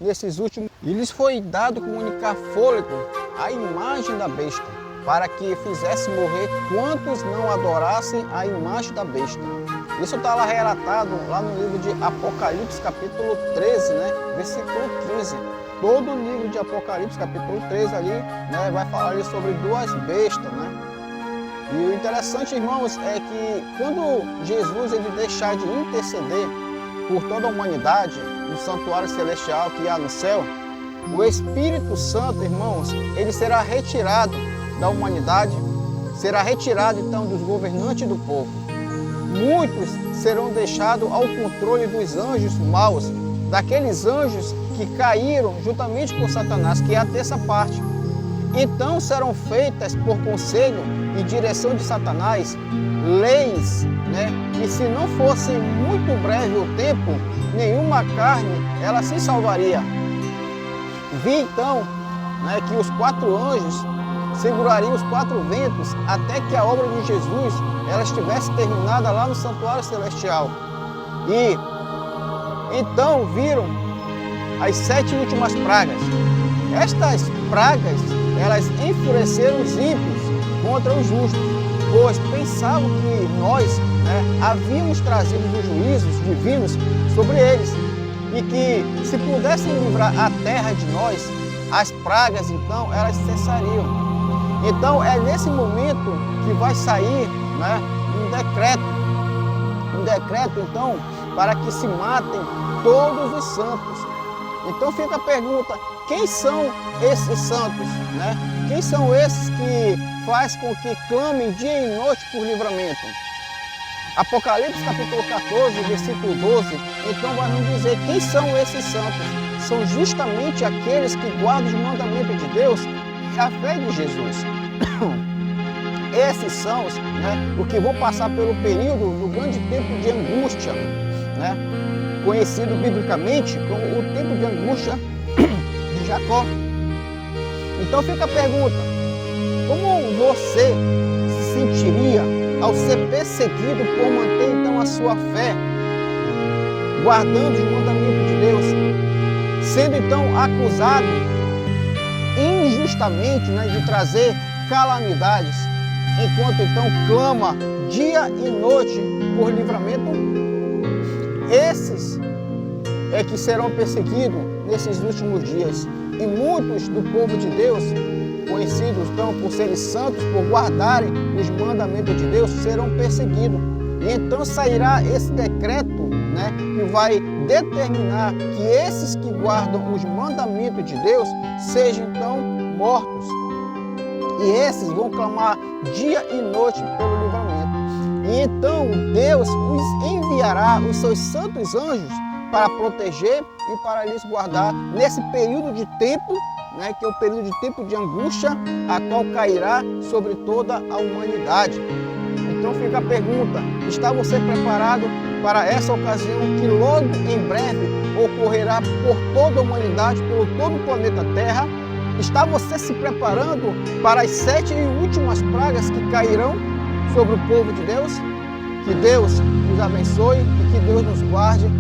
nesses últimos. E lhes foi dado comunicar fôlego à imagem da besta, para que fizesse morrer quantos não adorassem a imagem da besta. Isso está lá relatado lá no livro de Apocalipse, capítulo 13, versículo 15. Todo o livro de Apocalipse, capítulo 13, ali, vai falar ali sobre duas bestas, E o interessante, irmãos, é que quando Jesus ele deixar de interceder por toda a humanidade, no santuário celestial que há no céu, o Espírito Santo, irmãos, ele será retirado da humanidade, será retirado então dos governantes do povo. Muitos serão deixados ao controle dos anjos maus, daqueles anjos que caíram juntamente com Satanás, que é a terça parte. Então serão feitas por conselho e direção de Satanás leis, que se não fosse muito breve o tempo, nenhuma carne ela se salvaria. Vi então que os 4 anjos segurariam os 4 ventos até que a obra de Jesus ela estivesse terminada lá no santuário celestial. E então viram as 7 últimas pragas. Estas pragas elas enfureceram os ímpios contra os justos, pois pensavam que nós havíamos trazido os juízos divinos sobre eles e que se pudessem livrar a terra de nós, as pragas então elas cessariam. Então é nesse momento que vai sair um decreto então para que se matem todos os santos. Então fica a pergunta, quem são esses santos? Quem são esses que faz com que clamem dia e noite por livramento? Apocalipse capítulo 14, versículo 12, então vai nos dizer quem são esses santos. São justamente aqueles que guardam os mandamentos de Deus e a fé de Jesus. Esses são os que vão passar pelo período do grande tempo de angústia, conhecido biblicamente como o tempo de angústia de Jacó. Então fica a pergunta, como você se sentiria ao ser perseguido por manter então a sua fé, guardando os mandamentos de Deus, sendo então acusado injustamente de trazer calamidades, enquanto então clama dia e noite por livramento? Esses é que serão perseguidos nesses últimos dias. E muitos do povo de Deus, conhecidos então por serem santos, por guardarem os mandamentos de Deus, serão perseguidos. E então sairá esse decreto, que vai determinar que esses que guardam os mandamentos de Deus sejam então mortos. E esses vão clamar dia e noite pelo livramento. E então Deus os enviará os seus santos anjos para proteger e para lhes guardar nesse período de tempo, que é o período de tempo de angústia, a qual cairá sobre toda a humanidade. Então fica a pergunta, está você preparado para essa ocasião que logo em breve ocorrerá por toda a humanidade, por todo o planeta Terra? Está você se preparando para as 7 e últimas pragas que cairão sobre o povo de Deus? Que Deus nos abençoe e que Deus nos guarde.